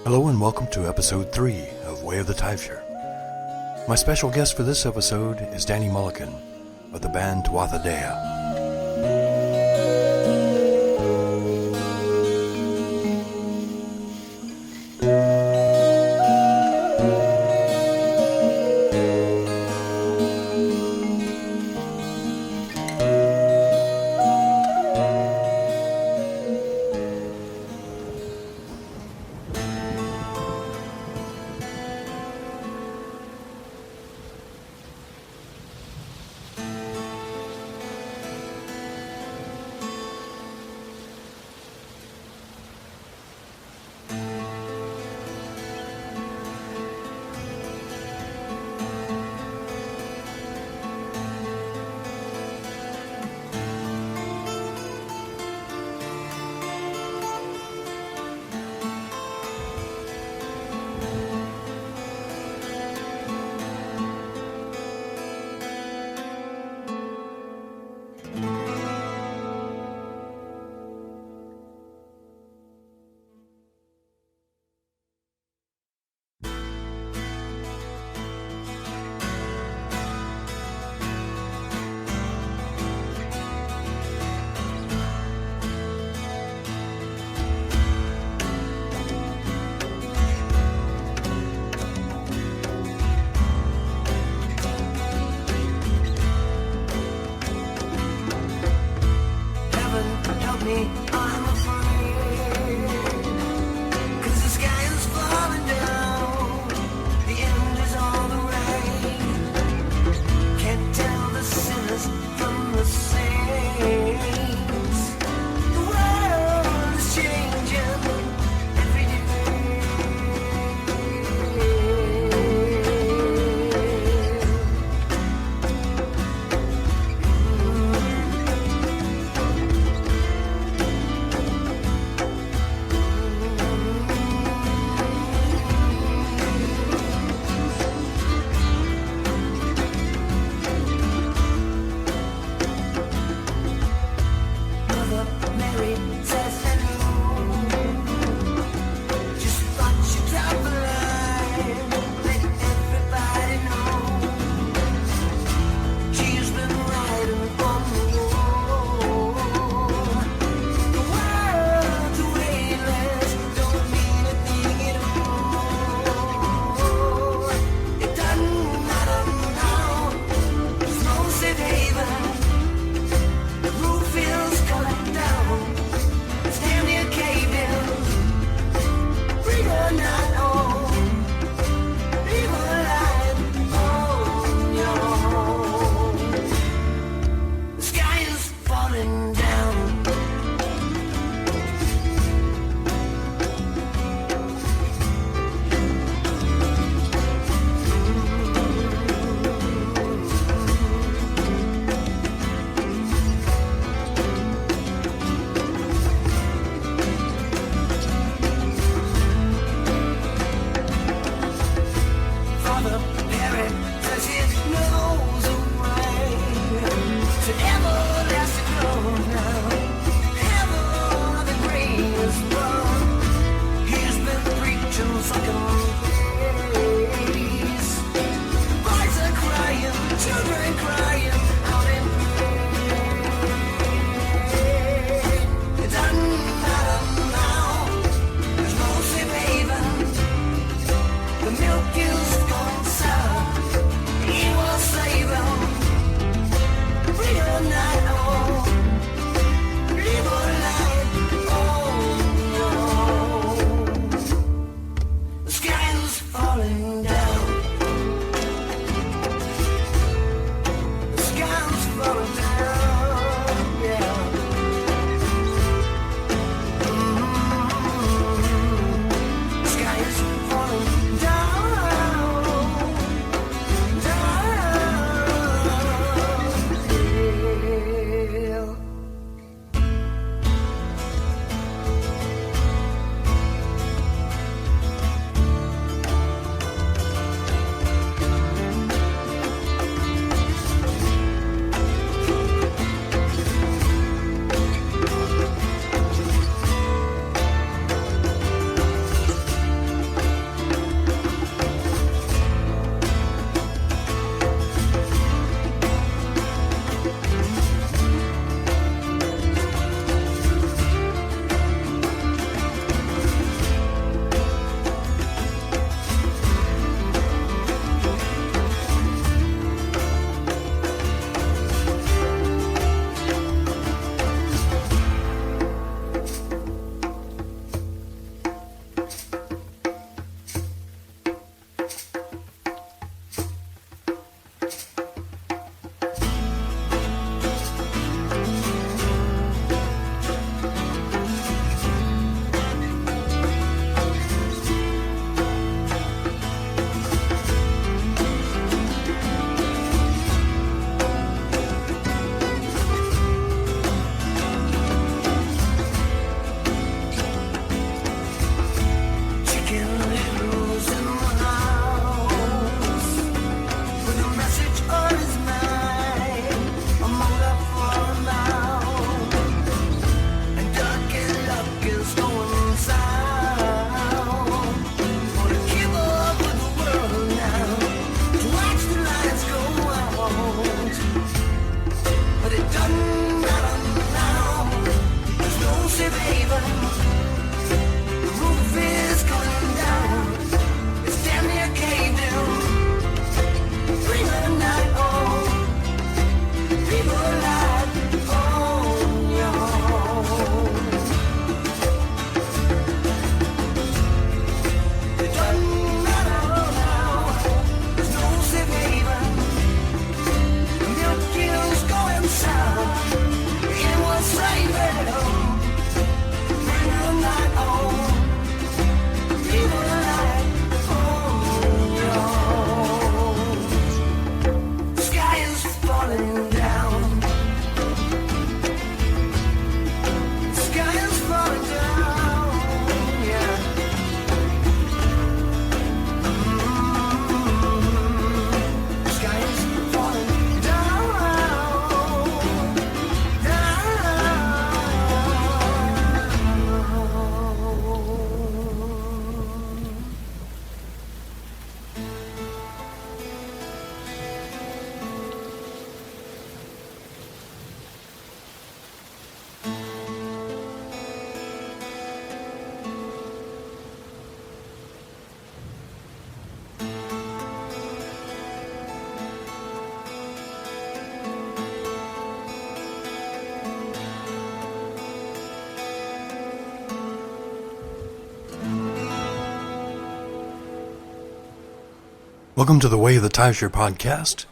Hello and welcome to episode 3 of Way of the Taibhsear. My special guest for this episode is Danny Mullikin of the band Tuatha Dea. Welcome to the Way of the Taibhsear Podcast.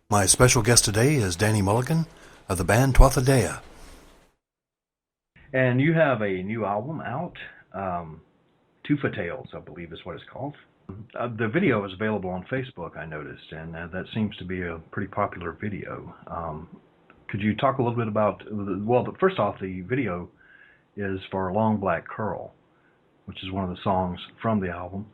My special guest today is Danny Mullikin of the band Tuatha Dea. And you have a new album out, Tuatha Tales, I believe is what it's called. The video is available on Facebook, I noticed, and that seems to be a pretty popular video. Could you talk a little bit about, first off, the video is for Long Black Curl, which is one of the songs from the album.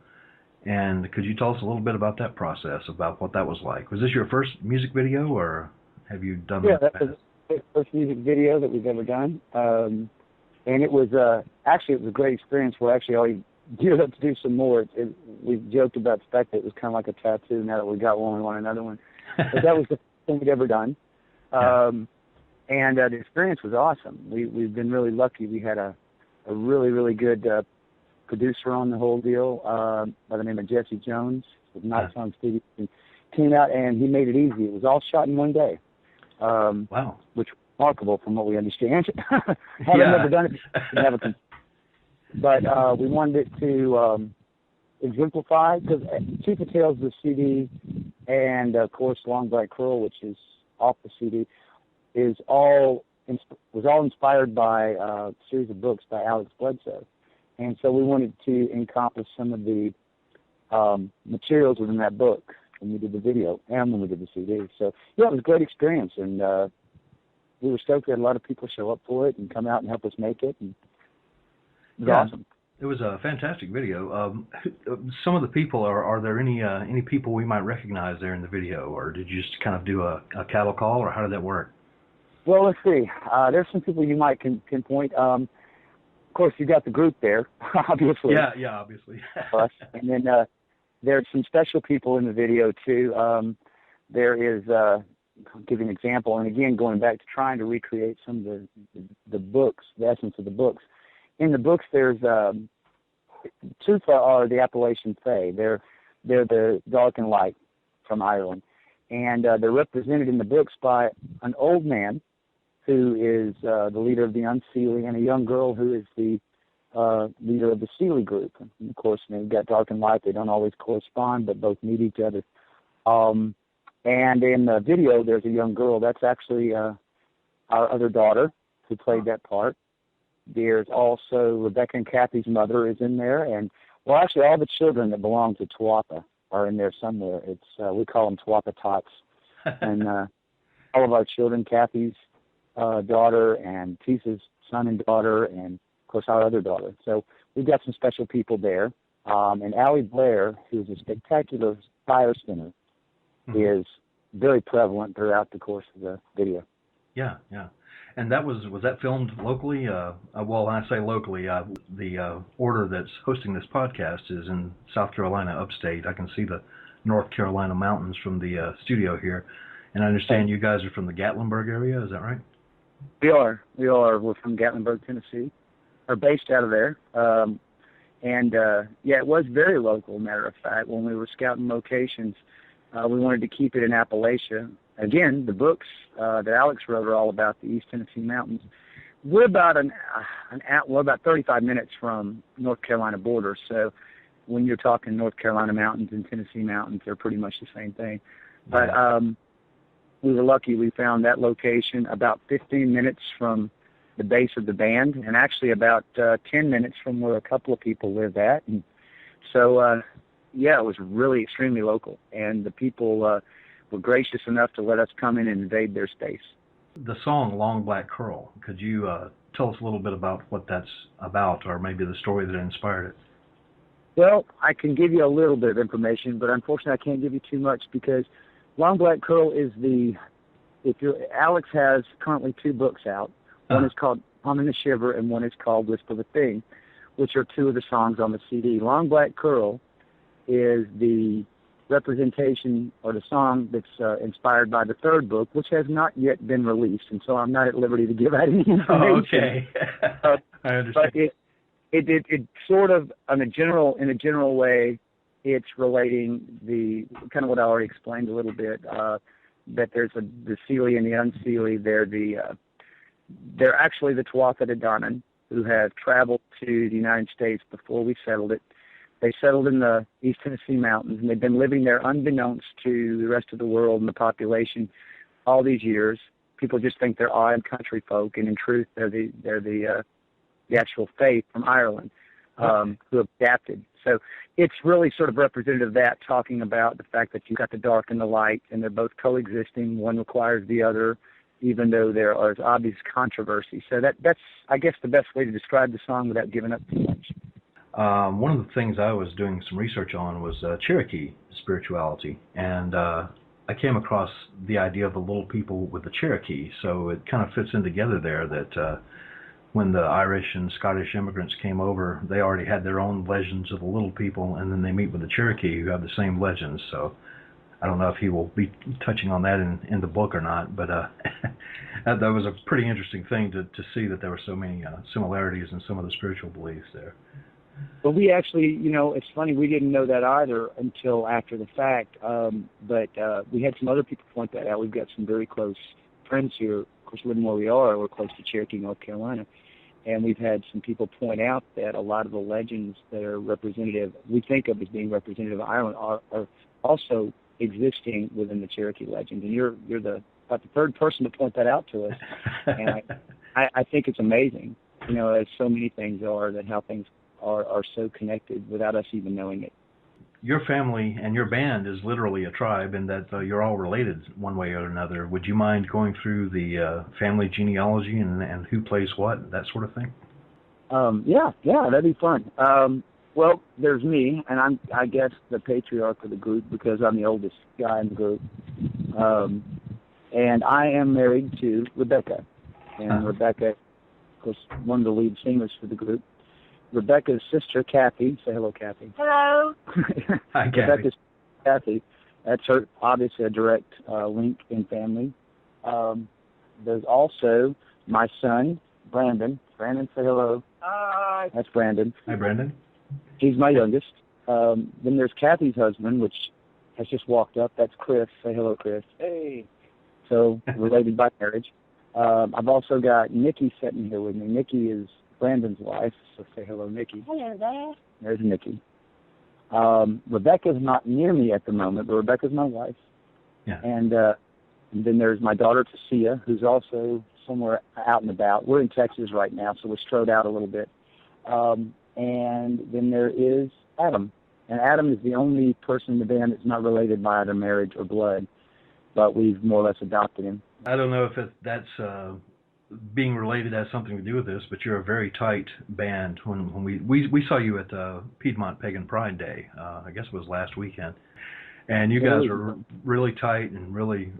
And could you tell us a little bit about that process, about what that was like? Was this your first music video, or have you done that? Yeah, that was the first music video that we've ever done. And it was, actually, it was a great experience. We're actually already geared up to do some more. We joked about the fact that it was kind of like a tattoo. Now that we got one, we want another one. But that was the first thing we'd ever done. And the experience was awesome. We've been really lucky. We had a really, really good producer on the whole deal by the name of Jesse Jones with Nights on Studio. He came out and he made it easy. It was all shot in one day. Wow. Which was remarkable from what we understand. Having never done it, but we wanted it to exemplify, because Tuatha Tales, the CD, and of course Long Black Curl, which is off the CD, was all inspired by a series of books by Alex Bledsoe. And so we wanted to encompass some of the materials within that book when we did the video and when we did the CD. So, yeah, it was a great experience, and we were stoked. We had a lot of people show up for it and come out and help us make it. And it was awesome. It was a fantastic video. Some of the people, are there any people we might recognize there in the video, or did you just kind of do a cattle call, or how did that work? Well, let's see. There's some people you might pinpoint. Of course, you got the group there, obviously. Yeah, obviously. And then there's some special people in the video, too. There is, I'll give you an example, and again, going back to trying to recreate some of the books, the essence of the books. In the books, there's Tuatha are the Appalachian Fae. They're the dark and light from Ireland. And they're represented in the books by an old man who is the leader of the Unseelie, and a young girl who is the leader of the Seelie group. And of course, you've got dark and light. They don't always correspond, but both need each other. And in the video, there's a young girl. That's actually our other daughter who played that part. There's also Rebecca and Kathy's mother is in there. And, well, actually, all the children that belong to Tuatha are in there somewhere. It's we call them Tuatha Tots. And all of our children, Kathy's daughter and Tesa's son and daughter, and, of course, our other daughter. So we've got some special people there. And Allie Blair, who's a spectacular fire spinner, is very prevalent throughout the course of the video. Yeah. And that was that filmed locally? Well, when I say locally, the order that's hosting this podcast is in South Carolina, upstate. I can see the North Carolina mountains from the studio here. And I understand you guys are from the Gatlinburg area, is that right? We are. We're from Gatlinburg, Tennessee. We're based out of there. It was very local, matter of fact. When we were scouting locations, we wanted to keep it in Appalachia. Again, the books that Alex wrote are all about the East Tennessee mountains. We're about about 35 minutes from North Carolina border. So when you're talking North Carolina mountains and Tennessee mountains, they're pretty much the same thing. But we were lucky. We found that location about 15 minutes from the base of the band, and actually about 10 minutes from where a couple of people live at. And so, it was really extremely local, and the people were gracious enough to let us come in and invade their space. The song Long Black Curl, could you tell us a little bit about what that's about, or maybe the story that inspired it? Well, I can give you a little bit of information, but unfortunately I can't give you too much, because Long Black Curl is Alex has currently 2 books out. One is called Hum and the Shiver, and one is called Whisper the Thing, which are 2 of the songs on the CD. Long Black Curl is the representation or the song that's inspired by the 3rd book, which has not yet been released, and so I'm not at liberty to give out any information. Oh, okay. I understand. But it sort of, in a general way, it's relating the kind of what I already explained a little bit. That there's the Seelie and the Unseelie. They're actually the Tuatha de Danaan, who have traveled to the United States before we settled it. They settled in the East Tennessee mountains, and they've been living there unbeknownst to the rest of the world and the population all these years. People just think they're odd country folk, and in truth, they're the actual faith from Ireland who have adapted. So it's really sort of representative of that, talking about the fact that you've got the dark and the light, and they're both coexisting. One requires the other, even though there is obvious controversy. So that's, I guess, the best way to describe the song without giving up too much. One of the things I was doing some research on was Cherokee spirituality, and I came across the idea of the little people with the Cherokee, so it kind of fits in together there that when the Irish and Scottish immigrants came over, they already had their own legends of the little people, and then they meet with the Cherokee who have the same legends. So I don't know if he will be touching on that in the book or not, but that was a pretty interesting thing to see that there were so many similarities in some of the spiritual beliefs there. Well, we actually, it's funny, we didn't know that either until after the fact, but we had some other people point that out. We've got some very close friends here, of course, living where we are. We're close to Cherokee, North Carolina, and we've had some people point out that a lot of the legends that are representative, we think of as being representative of Ireland, are also existing within the Cherokee legend, and you're about the third person to point that out to us, and I think it's amazing, as so many things are, that how things are so connected without us even knowing it. Your family and your band is literally a tribe in that you're all related one way or another. Would you mind going through the family genealogy and who plays what, that sort of thing? Yeah, that'd be fun. Well, there's me, and I guess the patriarch of the group because I'm the oldest guy in the group. And I am married to Rebecca. And Rebecca, of course, one of the lead singers for the group. Rebecca's sister, Kathy. Say hello, Kathy. Hello. Hi, Kathy. Rebecca's Kathy. That's her, obviously, a direct link in family. There's also my son, Brandon. Brandon, say hello. Hi. That's Brandon. Hi, Brandon. He's my youngest. Then there's Kathy's husband, which has just walked up. That's Chris. Say hello, Chris. Hey. So, related by marriage. I've also got Nikki sitting here with me. Nikki is Brandon's wife, so say hello, Nikki. Hello there. There's Nikki. Rebecca's not near me at the moment, but Rebecca's my wife. Yeah. And then there's my daughter, Tesea, who's also somewhere out and about. We're in Texas right now, so we're strode out a little bit. And then there is Adam. And Adam is the only person in the band that's not related by either marriage or blood, but we've more or less adopted him. I don't know if that's being related has something to do with this, but you're a very tight band. When we saw you at Piedmont Pagan Pride Day, I guess it was last weekend, and you guys are really tight and really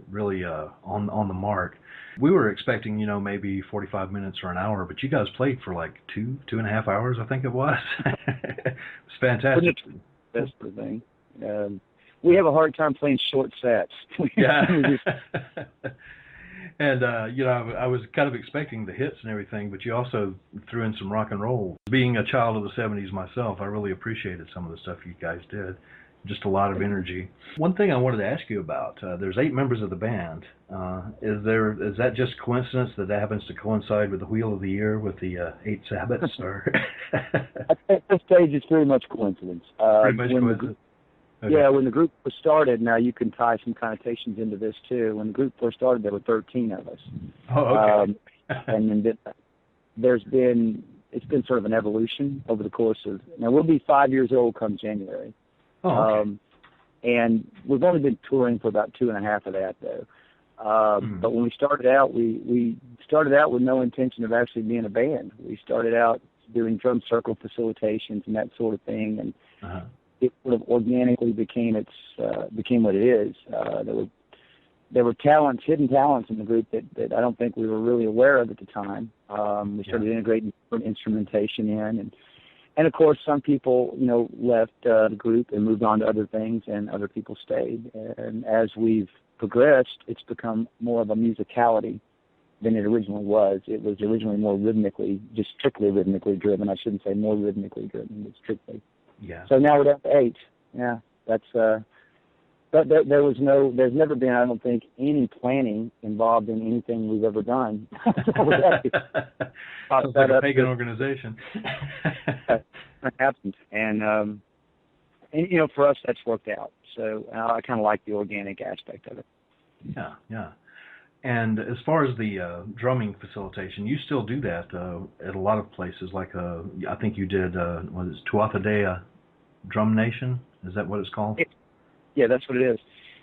on the mark. We were expecting maybe 45 minutes or an hour, but you guys played for like 2.5 hours, I think it was. It's fantastic. That's the thing. We have a hard time playing short sets. Yeah. And, I was kind of expecting the hits and everything, but you also threw in some rock and roll. Being a child of the 70s myself, I really appreciated some of the stuff you guys did. Just a lot of energy. One thing I wanted to ask you about, there's 8 members of the band. Is that just coincidence that happens to coincide with the Wheel of the Year with the 8 Sabbaths? Or At this stage, it's very much coincidence. Pretty much coincidence? Okay. Yeah, when the group first started, now you can tie some connotations into this too. When the group first started, there were 13 of us. Oh, okay. And then it's been sort of an evolution over the course of, now we'll be 5 years old come January. Oh, okay. And we've only been touring for about 2.5 of that though. But when we started out, we started out with no intention of actually being a band. We started out doing drum circle facilitations and that sort of thing, and it sort of organically became what it is. There were hidden talents in the group that I don't think we were really aware of at the time. We started integrating instrumentation in, and of course some people left the group and moved on to other things, and other people stayed. And as we've progressed, it's become more of a musicality than it originally was. It was originally more just strictly rhythmically driven. I shouldn't say more rhythmically driven, but strictly. Yeah. So now we're down to 8. Yeah, that's. But there's never been, I don't think, any planning involved in anything we've ever done. Sounds like a pagan organization. That happened, and And, for us, that's worked out. So I kind of like the organic aspect of it. Yeah, yeah. And as far as the drumming facilitation, you still do that at a lot of places. Like I think you did, what is it, Tuatha Dea Drum Nation? Is that what it's called? Yeah, that's what it is.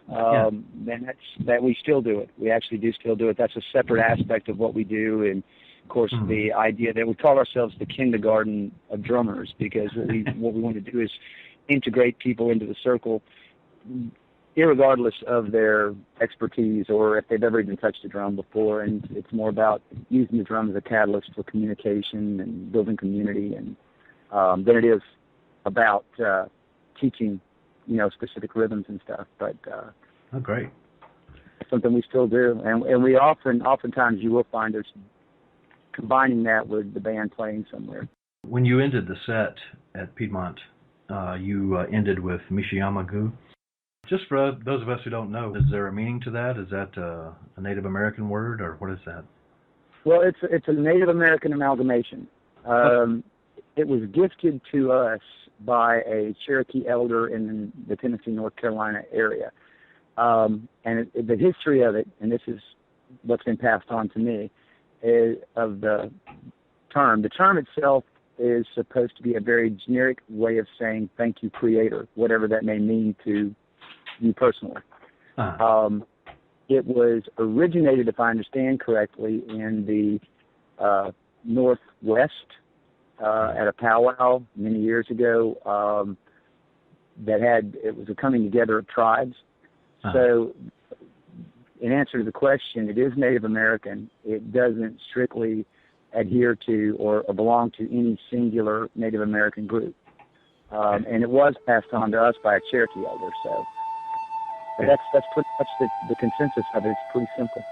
And that we still do it. We actually do still do it. That's a separate aspect of what we do. And, of course, the idea that we call ourselves the kindergarten of drummers, because what we want to do is integrate people into the circle, irregardless of their expertise or if they've ever even touched a drum before. And it's more about using the drum as a catalyst for communication and building community, and than it is about teaching, specific rhythms and stuff. But oh, great. Something we still do, and we oftentimes you will find us combining that with the band playing somewhere. When you ended the set at Piedmont, you ended with Mishiyama Gu. Just for those of us who don't know, is there a meaning to that? Is that a Native American word, or what is that? Well, it's a Native American amalgamation. It was gifted to us by a Cherokee elder in the Tennessee, North Carolina area. And the history of it, and this is what's been passed on to me, is of the term. The term itself is supposed to be a very generic way of saying thank you, Creator, whatever that may mean to you personally. It was originated, if I understand correctly, in the Northwest at a powwow many years ago it was a coming together of tribes. So in answer to the question, it is Native American. It doesn't strictly adhere to or belong to any singular Native American group. And it was passed on to us by a Cherokee elder. So but that's pretty much the consensus of it. It's pretty simple.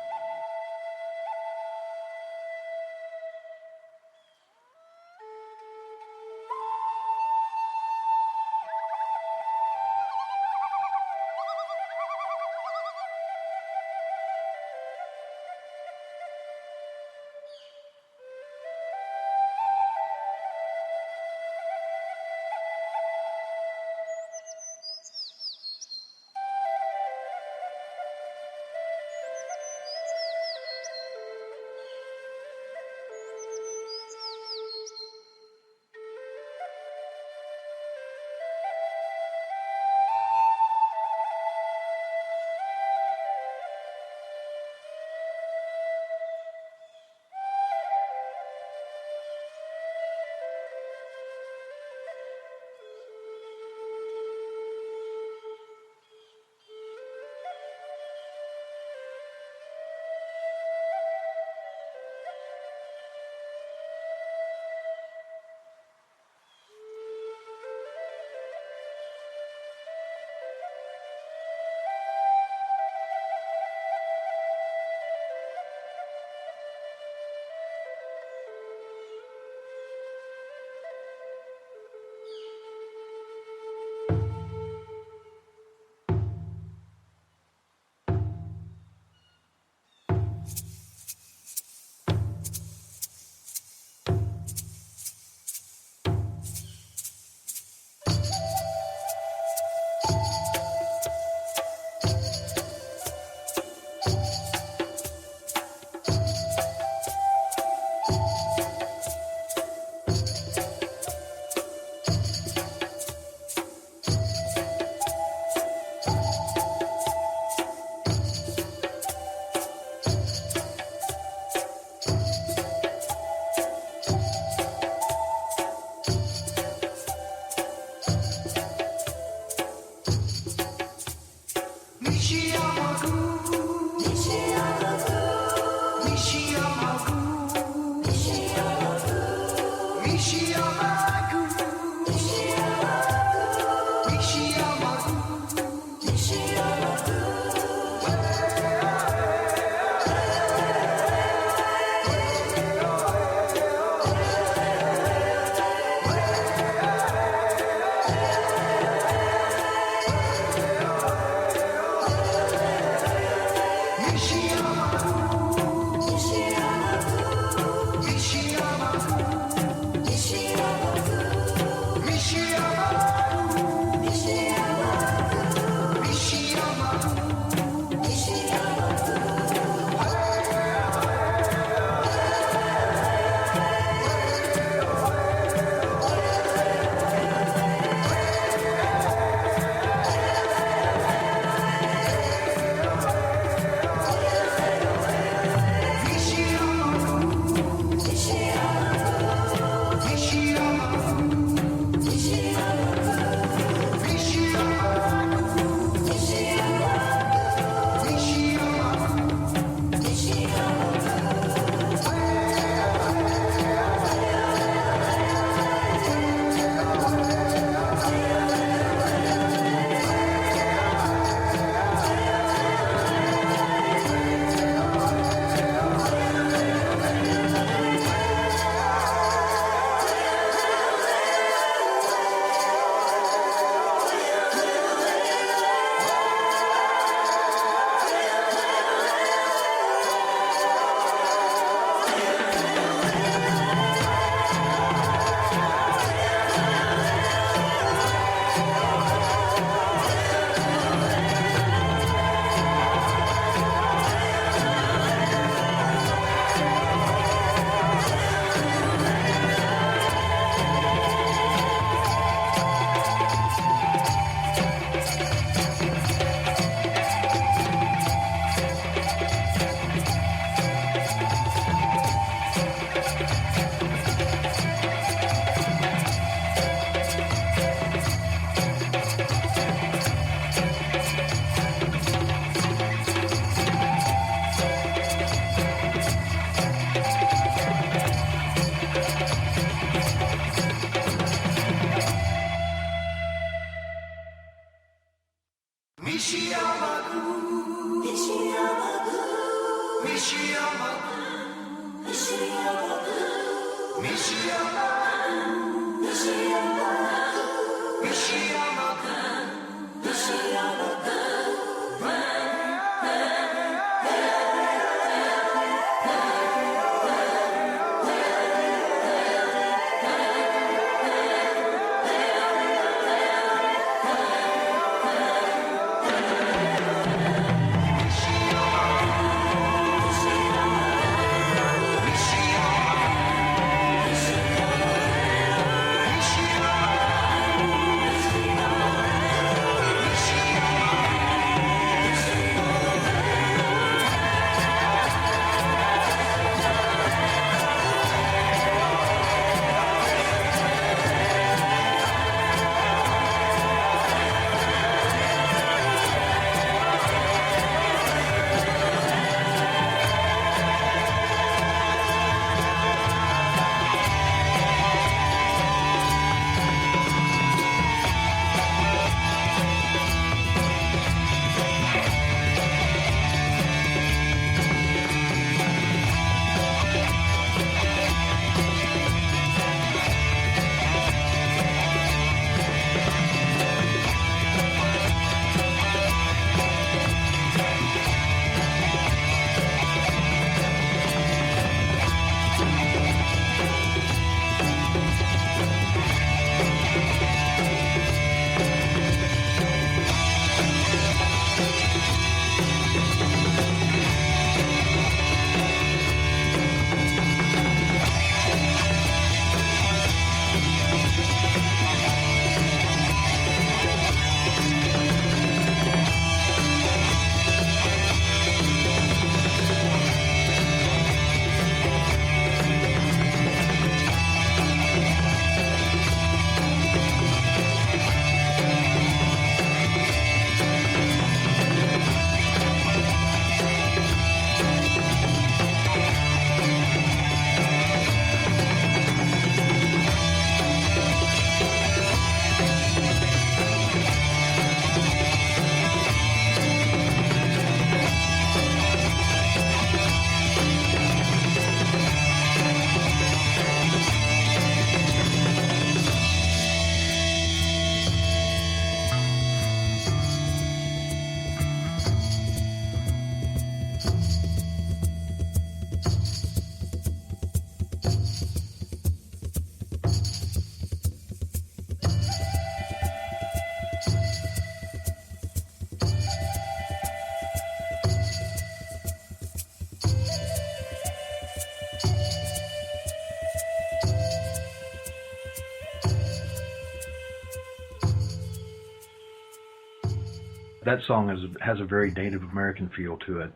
That song has a very Native American feel to it,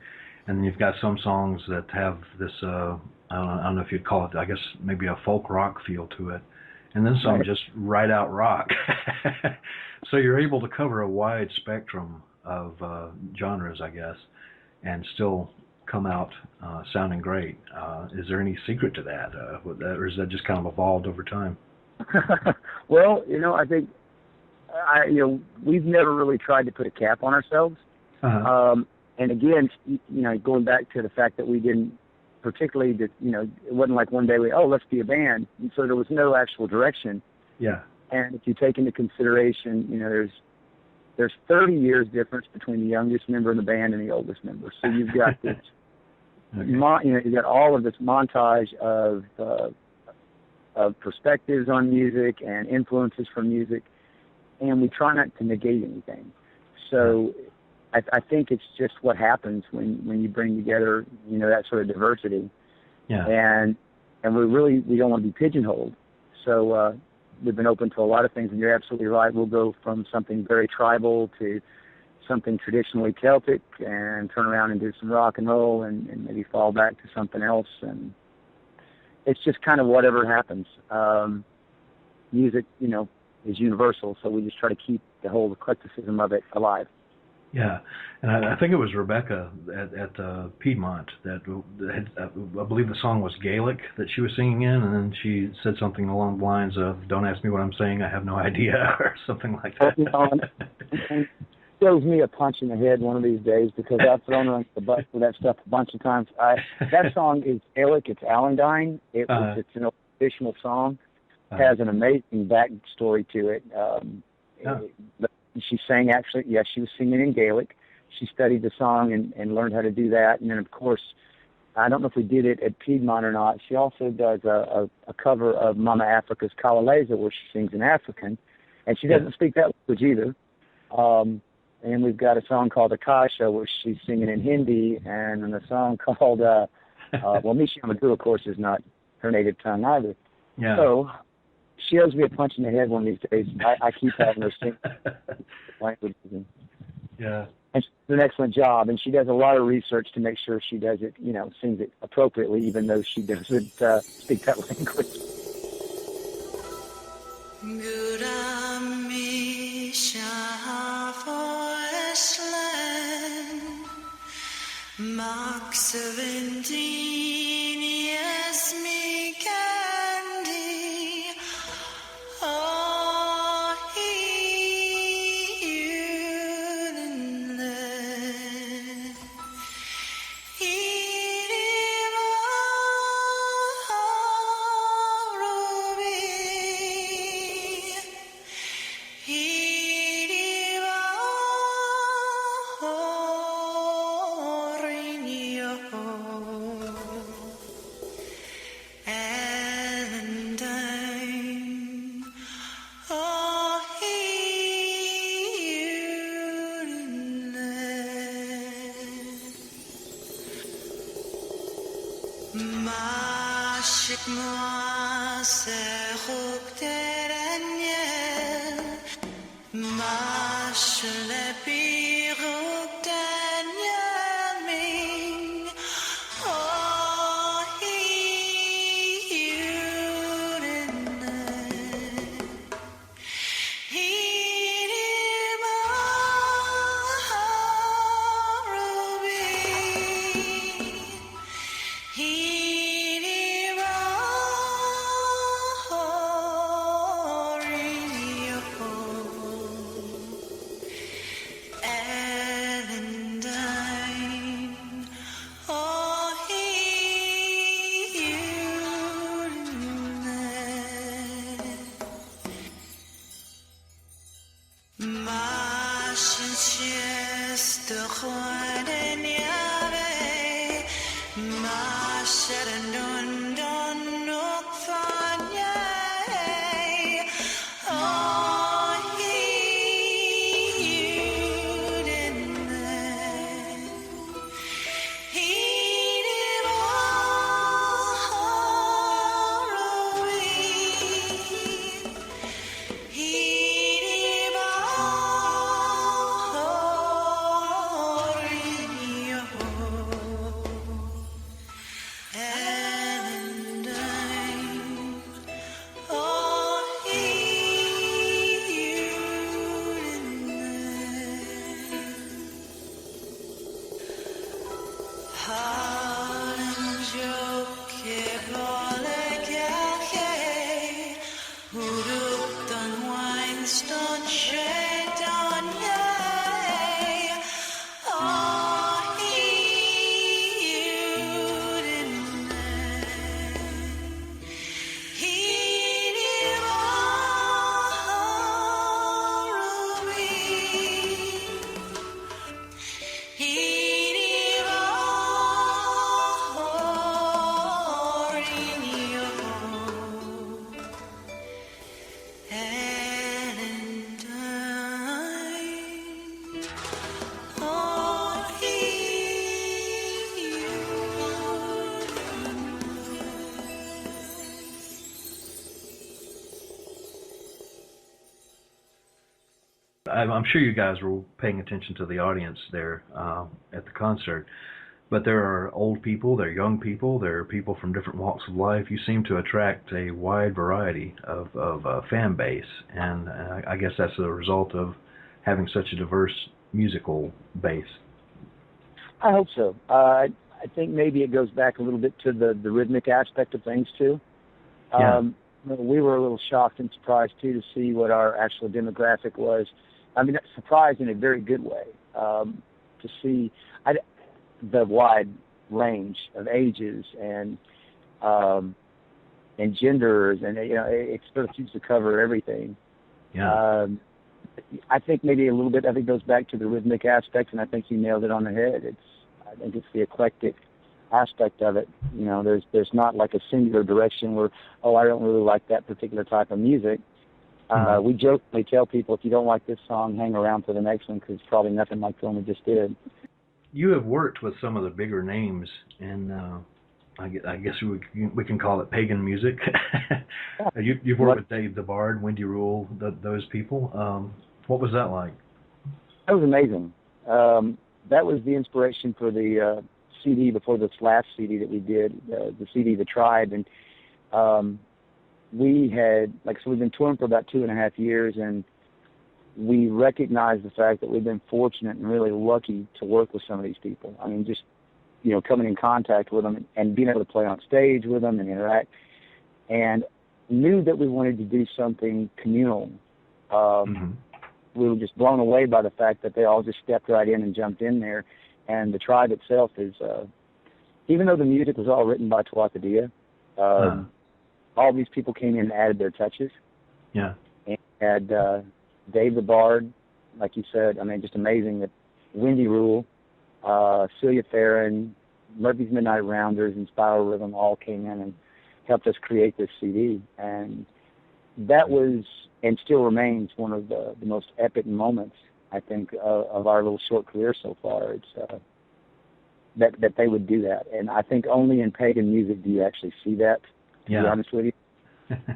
and then you've got some songs that have this I don't know if you'd call it, I guess maybe a folk rock feel to it, and then some just right out rock. So you're able to cover a wide spectrum of genres, I guess, and still come out sounding great. Is there any secret to that, or is that just kind of evolved over time? Well, I think we've never really tried to put a cap on ourselves. And again, going back to the fact that we didn't particularly, it wasn't like one day let's be a band. And so there was no actual direction. Yeah. And if you take into consideration, there's 30 years difference between the youngest member in the band and the oldest member. So you've got this, you've got all of this montage of perspectives on music and influences from music, and we try not to negate anything. So I think it's just what happens when you bring together, that sort of diversity. Yeah. And we don't want to be pigeonholed. So we've been open to a lot of things, and you're absolutely right. We'll go from something very tribal to something traditionally Celtic and turn around and do some rock and roll and maybe fall back to something else. And it's just kind of whatever happens. Music, is universal, so we just try to keep the whole eclecticism of it alive. Yeah, and I think it was Rebecca at Piedmont that had, I believe the song was Gaelic that she was singing in, and then she said something along the lines of, "Don't ask me what I'm saying, I have no idea," or something like that. throws me a punch in the head one of these days because I've thrown her under the bus for that stuff a bunch of times. That song is Gaelic. It's Allendine. It's an traditional song. It has an amazing backstory to it. She sang actually. Yes, she was singing in Gaelic. She studied the song and learned how to do that. And then, of course, I don't know if we did it at Piedmont or not. She also does a cover of Mama Africa's Kalaleza where she sings in African. And she doesn't speak that language either. And we've got a song called Akasha where she's singing in Hindi, and a song called, Mishi Amadou, of course, is not her native tongue either. Yeah. So she owes me a punch in the head one of these days. I keep having her sing languages. Yeah. And she does an excellent job, and she does a lot of research to make sure she does it, sings it appropriately, even though she doesn't speak that language. Mark 17 years me candy. Oh, I'm sure you guys were paying attention to the audience there at the concert, but there are old people, there are young people, there are people from different walks of life. You seem to attract a wide variety of fan base, and I guess that's a result of having such a diverse musical base. I hope so. I think maybe it goes back a little bit to the rhythmic aspect of things, too. Yeah. We were a little shocked and surprised, too, to see what our actual demographic was. I mean, that's surprised in a very good way to see the wide range of ages and genders, and it sort of seems to cover everything. Yeah. I think maybe a little bit. I think goes back to the rhythmic aspect, and I think you nailed it on the head. I think it's the eclectic aspect of it. There's not like a singular direction where, I don't really like that particular type of music. We jokingly tell people, if you don't like this song, hang around for the next one, because it's probably nothing like the one we just did. You have worked with some of the bigger names in, I guess we can call it pagan music. You've worked with Dave the Bard, Windy Rule, those people. What was that like? That was amazing. That was the inspiration for the CD before this last CD that we did, the CD The Tribe. And we had, we've been touring for about 2.5 years, and we recognized the fact that we've been fortunate and really lucky to work with some of these people. I mean, just, coming in contact with them and being able to play on stage with them and interact, and knew that we wanted to do something communal. We were just blown away by the fact that they all just stepped right in and jumped in there. And the tribe itself is, even though the music was all written by Tuatha Dea, all these people came in and added their touches. Yeah. And had Dave the Bard, like you said, I mean, just amazing. That Windy Rule, Celia Theron, Murphy's Midnight Rounders, and Spiral Rhythm all came in and helped us create this CD. And that was, and still remains, one of the most epic moments, I think, of our little short career so far. It's that they would do that. And I think only in pagan music do you actually see that, to be honest with you.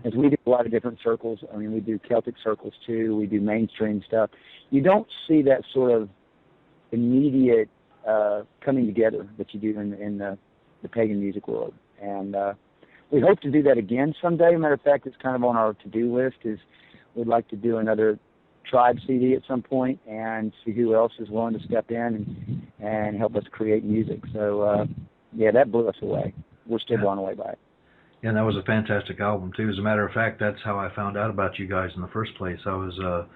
As we do a lot of different circles. I mean, we do Celtic circles too. We do mainstream stuff. You don't see that sort of immediate coming together that you do in the pagan music world. And we hope to do that again someday. Matter of fact, it's kind of on our to-do list. We'd like to do another Tribe CD at some point and see who else is willing to step in and help us create music. So, that blew us away. We're still blown away by it. Yeah, and that was a fantastic album, too. As a matter of fact, that's how I found out about you guys in the first place. I was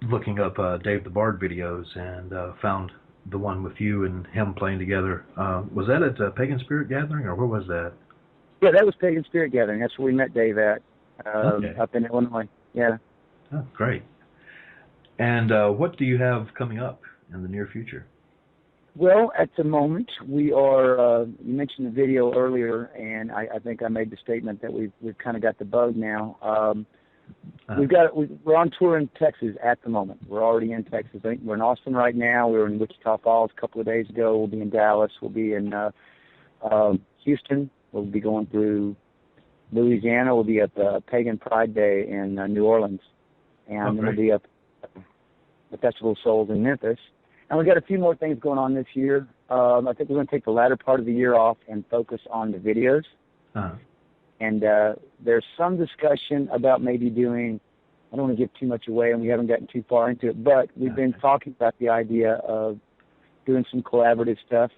looking up Dave the Bard videos and found the one with you and him playing together. Was that at Pagan Spirit Gathering, or where was that? Yeah, that was Pagan Spirit Gathering. That's where we met Dave at, up in Illinois. Yeah. Oh, great. And what do you have coming up in the near future? Well, at the moment, we are, you mentioned the video earlier, and I think I made the statement that we've kind of got the bug now. We're on tour in Texas at the moment. We're already in Texas. I think we're in Austin right now. We were in Wichita Falls a couple of days ago. We'll be in Dallas. We'll be in Houston. We'll be going through Louisiana. We'll be at the Pagan Pride Day in New Orleans. And then we'll be up at the Festival of Souls in Memphis. And we've got a few more things going on this year. I think we're going to take the latter part of the year off and focus on the videos. And there's some discussion about maybe doing, I don't want to give too much away, and we haven't gotten too far into it, but we've been talking about the idea of doing some collaborative stuff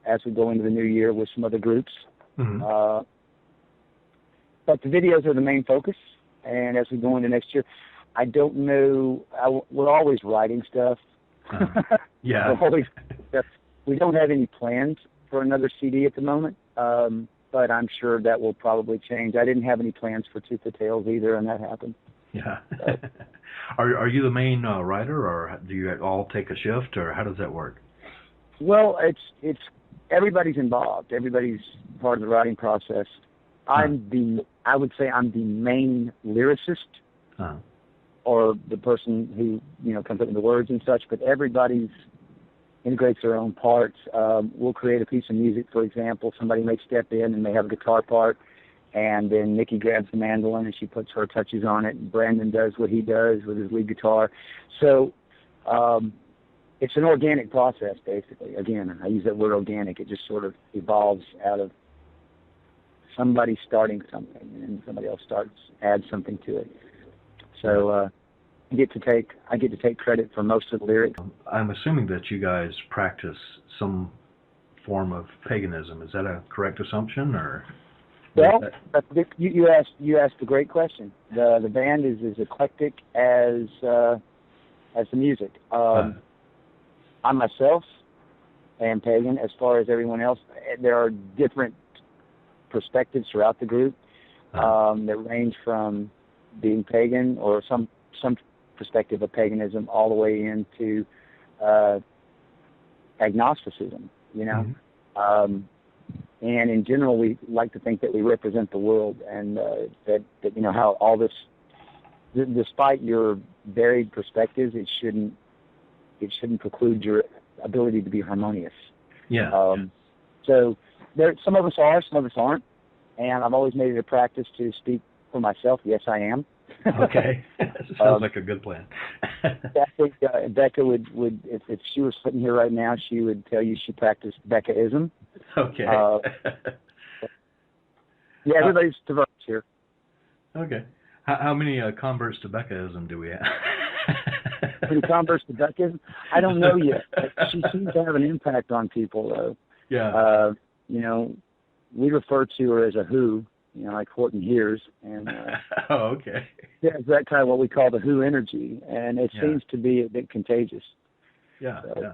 as we go into the new year with some other groups. But the videos are the main focus, and as we go into next year, I don't know, we're always writing stuff. We don't have any plans for another CD at the moment, but I'm sure that will probably change. I didn't have any plans for Tooth of Tales either, and that happened. Yeah. So. Are you the main writer, or do you all take a shift, or how does that work? Well, it's everybody's involved. Everybody's part of the writing process. I would say I'm the main lyricist. Or the person who, comes up with the words and such, but everybody integrates their own parts. We'll create a piece of music, for example. Somebody may step in and they have a guitar part, and then Nikki grabs the mandolin and she puts her touches on it, and Brandon does what he does with his lead guitar. So it's an organic process, basically. Again, I use that word organic. It just sort of evolves out of somebody starting something, and somebody else adds something to it. So I get to take credit for most of the lyrics. I'm assuming that you guys practice some form of paganism. Is that a correct assumption, or? Well, you asked a great question. The band is as eclectic as the music. I myself am pagan. As far as everyone else, there are different perspectives throughout the group that range from being pagan or some perspective of paganism all the way into agnosticism. You know. Mm-hmm. And in general, we like to think that we represent the world, and that you know how all this, despite your varied perspectives, it shouldn't preclude your ability to be harmonious. Yeah. So some of us are, some of us aren't, and I've always made it a practice to speak for myself. Yes, I am. Okay, sounds like a good plan. Becca would if she was sitting here right now, she would tell you she practiced Beccaism. Okay. Yeah, everybody's diverse here. Okay. How many converts to Beccaism do we have? How many converts to Beccaism? I don't know yet. She seems to have an impact on people, though. Yeah. You know, we refer to her as a who. You know, like Horton Hears, and oh, okay. Yeah, it's that kind of what we call the who energy, and it seems to be a bit contagious. Yeah, so. Yeah.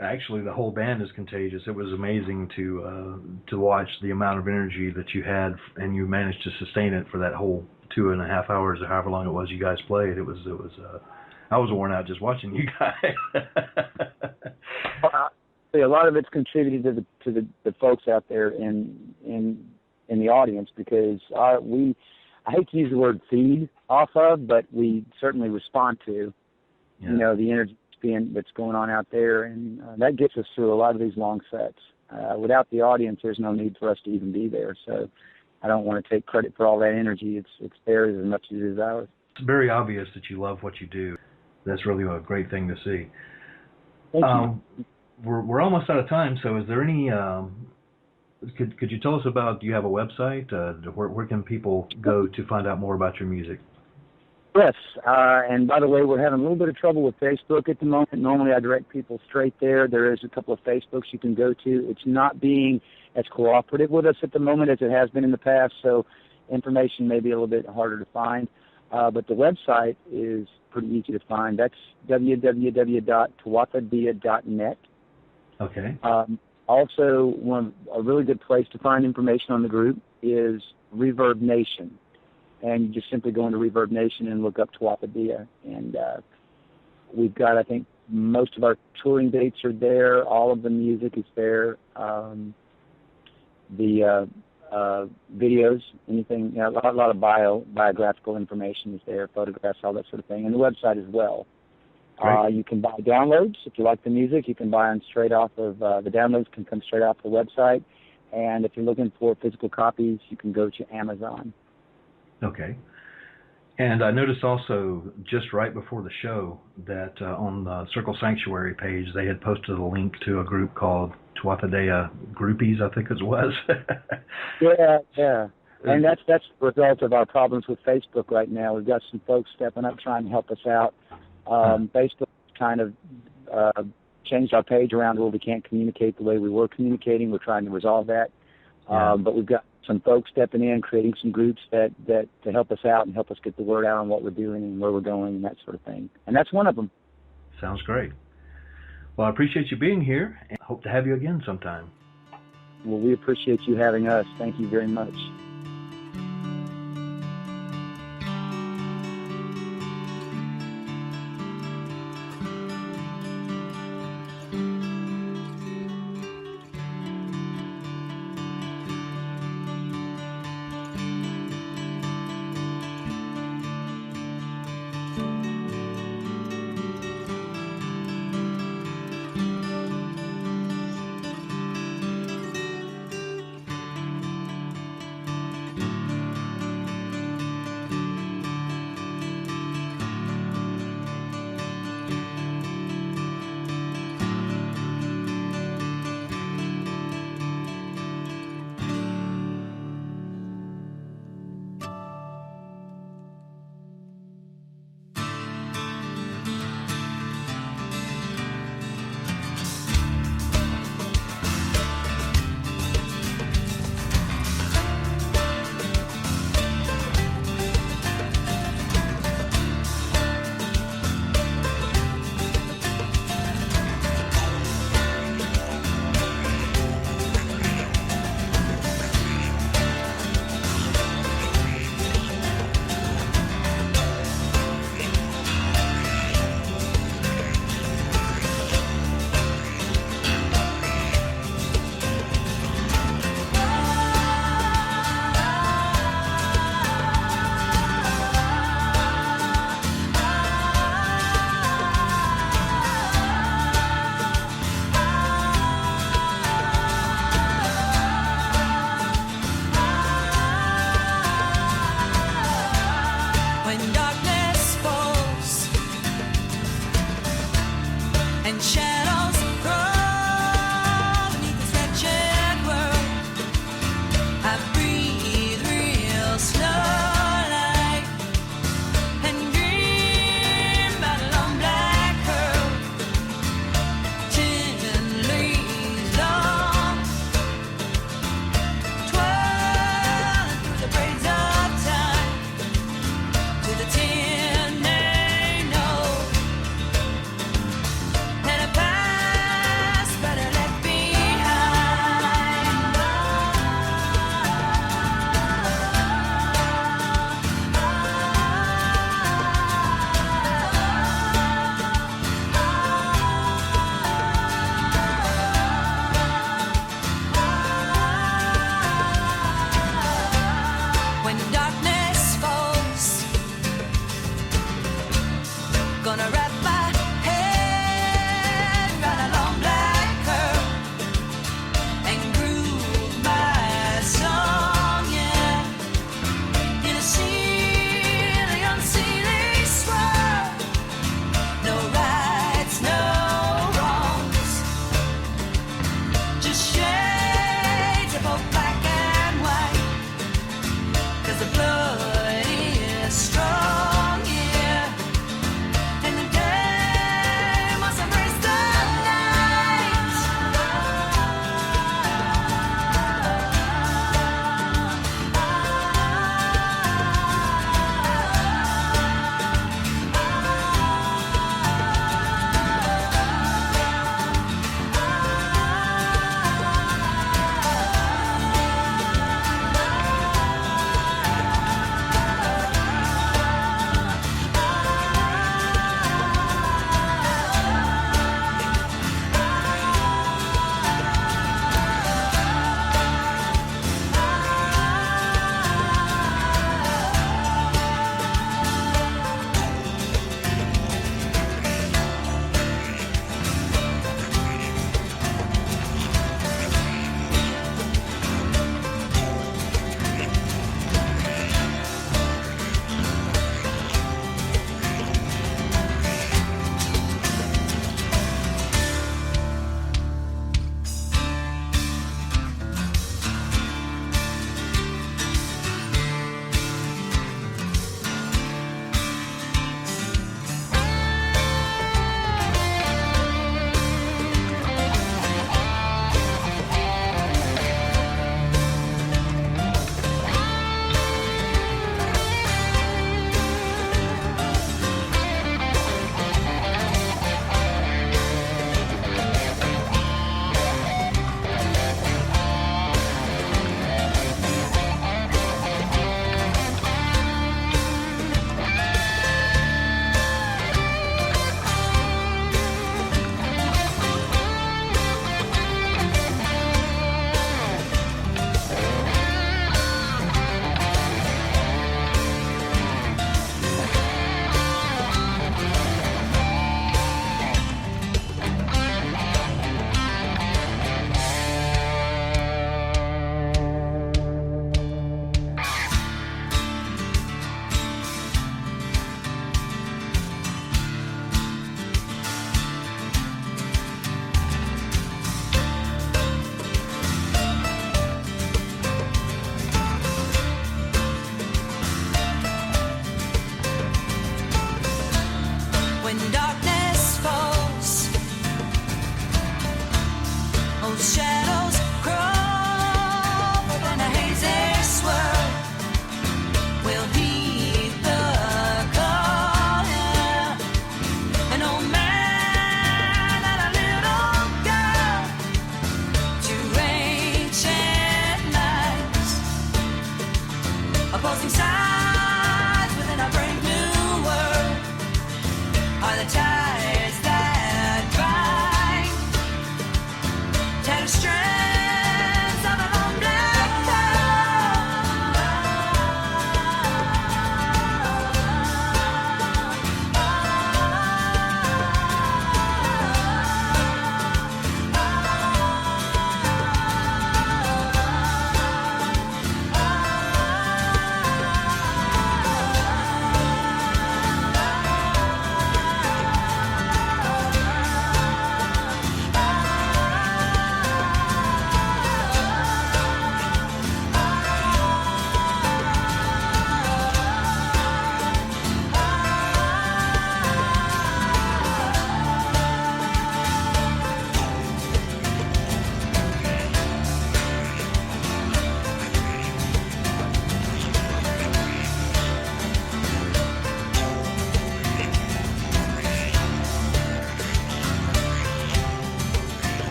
Actually, the whole band is contagious. It was amazing to watch the amount of energy that you had, and you managed to sustain it for that whole 2.5 hours or however long it was you guys played. It was. I was worn out just watching you guys. A lot of it's contributed to the folks out there in the audience, because I hate to use the word feed off of, but we certainly respond to, you know, the energy that's going on out there, and that gets us through a lot of these long sets. Without the audience, there's no need for us to even be there. So I don't want to take credit for all that energy. It's theirs as much as it is ours. It's very obvious that you love what you do. That's really a great thing to see. Thank you. We're almost out of time, so is there any... Could you tell us about, do you have a website? Where can people go to find out more about your music? Yes, and by the way, we're having a little bit of trouble with Facebook at the moment. Normally I direct people straight there. There is a couple of Facebooks you can go to. It's not being as cooperative with us at the moment as it has been in the past, so information may be a little bit harder to find. But the website is pretty easy to find. That's www.tuathadea.net. Okay. Also, a really good place to find information on the group is Reverb Nation. And you just simply go into Reverb Nation and look up Tuatha Dea. And we've got, I think, most of our touring dates are there. All of the music is there. The videos, anything, you know, a lot of biographical information is there, photographs, all that sort of thing. And the website as well. You can buy downloads. If you like the music, you can buy them straight off of, the downloads can come straight off the website. And if you're looking for physical copies, you can go to Amazon. Okay. And I noticed also, just right before the show, that on the Circle Sanctuary page, they had posted a link to a group called Tuatha Dea Groupies, I think it was. Yeah. And that's the result of our problems with Facebook right now. We've got some folks stepping up trying to help us out. Facebook kind of changed our page around where we can't communicate the way we were communicating. We're trying to resolve that. But we've got some folks stepping in, creating some groups that to help us out and help us get the word out on what we're doing and where we're going and that sort of thing. And that's one of them. Sounds great. Well, I appreciate you being here, and hope to have you again sometime. Well, we appreciate you having us. Thank you very much.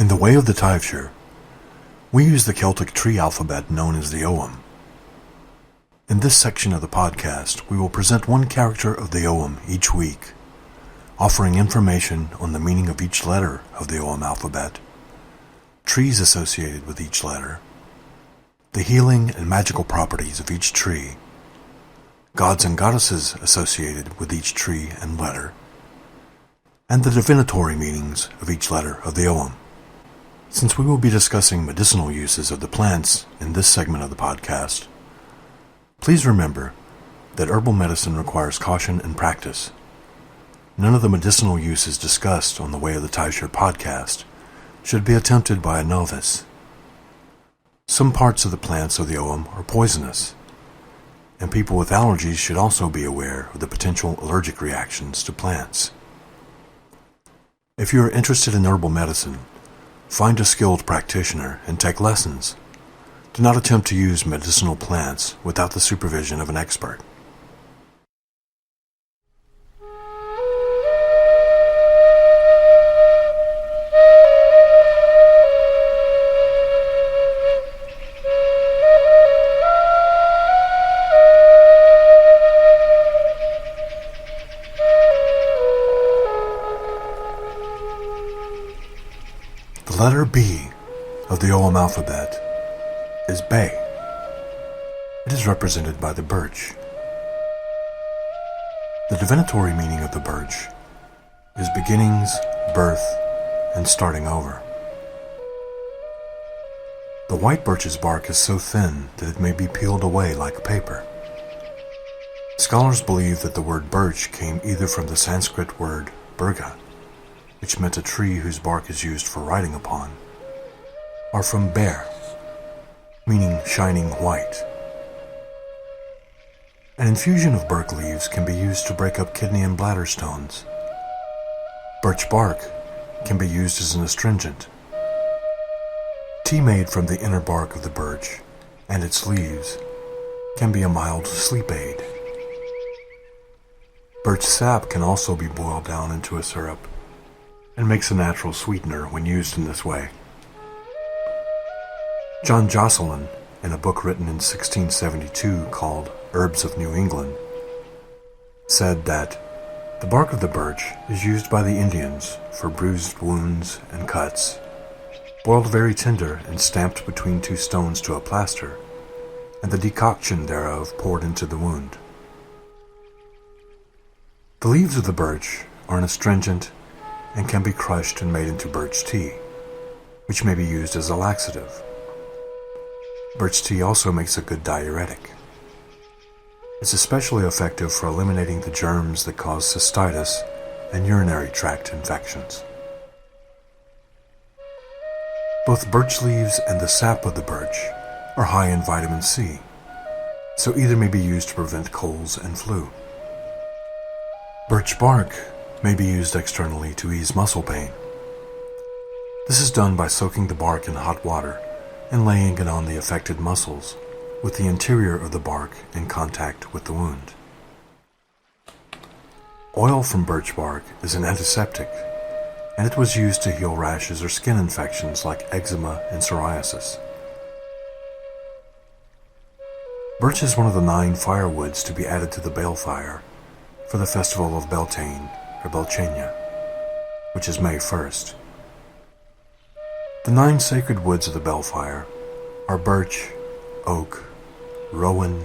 In the Way of the Taibhsear, we use the Celtic tree alphabet known as the Ogham. In this section of the podcast, we will present one character of the Ogham each week, offering information on the meaning of each letter of the Ogham alphabet, trees associated with each letter, the healing and magical properties of each tree, gods and goddesses associated with each tree and letter, and the divinatory meanings of each letter of the Ogham. Since we will be discussing medicinal uses of the plants in this segment of the podcast, please remember that herbal medicine requires caution and practice. None of the medicinal uses discussed on the Way of the Taibhsear podcast should be attempted by a novice. Some parts of the plants of the Ogham are poisonous, and people with allergies should also be aware of the potential allergic reactions to plants. If you are interested in herbal medicine, find a skilled practitioner and take lessons. Do not attempt to use medicinal plants without the supervision of an expert. The letter B of the Ogham alphabet is Bay. It is represented by the birch. The divinatory meaning of the birch is beginnings, birth, and starting over. The white birch's bark is so thin that it may be peeled away like paper. Scholars believe that the word birch came either from the Sanskrit word burga, which meant a tree whose bark is used for writing upon, or from bare, meaning shining white. An infusion of birch leaves can be used to break up kidney and bladder stones. Birch bark can be used as an astringent. Tea made from the inner bark of the birch and its leaves can be a mild sleep aid. Birch sap can also be boiled down into a syrup and makes a natural sweetener when used in this way. John Josselyn, in a book written in 1672 called Herbs of New England, said that the bark of the birch is used by the Indians for bruised wounds and cuts, boiled very tender and stamped between two stones to a plaster, and the decoction thereof poured into the wound. The leaves of the birch are an astringent and can be crushed and made into birch tea, which may be used as a laxative. Birch tea also makes a good diuretic. It's especially effective for eliminating the germs that cause cystitis and urinary tract infections. Both birch leaves and the sap of the birch are high in vitamin C, so either may be used to prevent colds and flu. Birch bark may be used externally to ease muscle pain. This is done by soaking the bark in hot water and laying it on the affected muscles, with the interior of the bark in contact with the wound. Oil from birch bark is an antiseptic, and it was used to heal rashes or skin infections like eczema and psoriasis. Birch is one of the 9 firewoods to be added to the balefire for the festival of Beltane or Belchania, which is May 1st. The 9 sacred woods of the Balefire are birch, oak, rowan,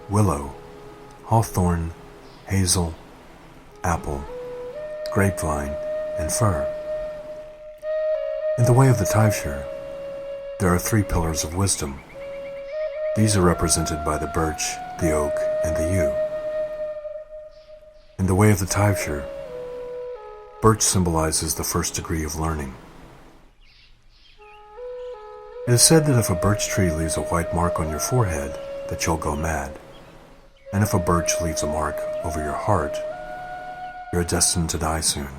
willow, hawthorn, hazel, apple, grapevine, and fir. In the Way of the Taibhsear, there are 3 pillars of wisdom. These are represented by the birch, the oak, and the yew. In the Way of the Taibhsear, birch symbolizes the first degree of learning. It is said that if a birch tree leaves a white mark on your forehead, that you'll go mad. And if a birch leaves a mark over your heart, you're destined to die soon.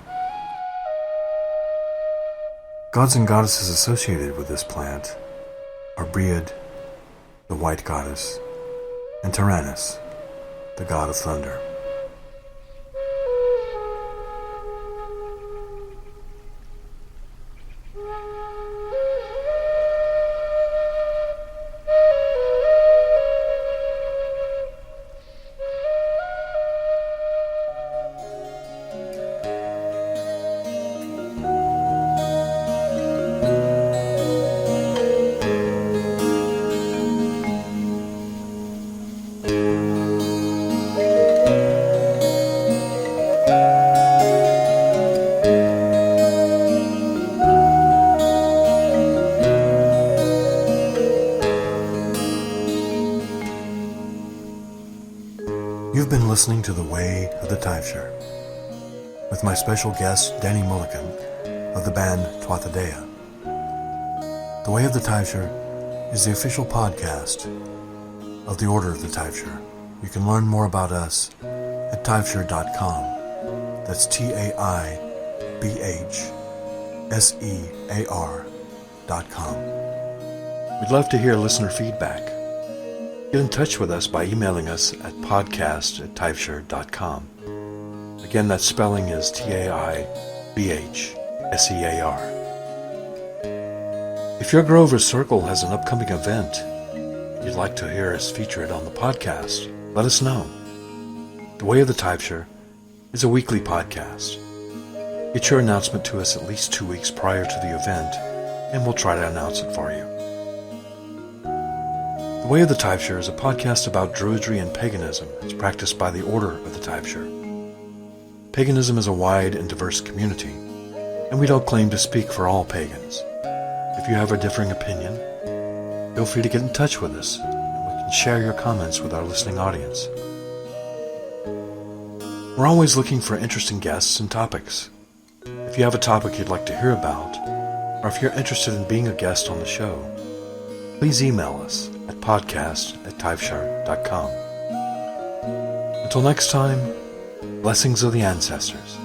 Gods and goddesses associated with this plant are Breed, the white goddess, and Tyrannus, the god of thunder. You've been listening to The Way of the Taibhsear with my special guest, Danny Mullikin of the band Tuatha Dea. The Way of the Taibhsear is the official podcast of the Order of the Taibhsear. You can learn more about us at Taibhsear.com. That's TAIBHSEAR.com. We'd love to hear listener feedback. Get in touch with us by emailing us at podcast@Taibhsear.com. Again, that spelling is TAIBHSEAR. If your Grover Circle has an upcoming event you'd like to hear us featured on the podcast, let us know. The Way of the Taibhsear is a weekly podcast. Get your announcement to us at least 2 weeks prior to the event, and we'll try to announce it for you. The Way of the Taibhsear is a podcast about Druidry and paganism as practiced by the Order of the Taibhsear. Paganism is a wide and diverse community, and we don't claim to speak for all pagans. If you have a differing opinion, feel free to get in touch with us, and we can share your comments with our listening audience. We're always looking for interesting guests and topics. If you have a topic you'd like to hear about, or if you're interested in being a guest on the show, please email us at podcast@Taibhsear.com. Until next time, blessings of the ancestors.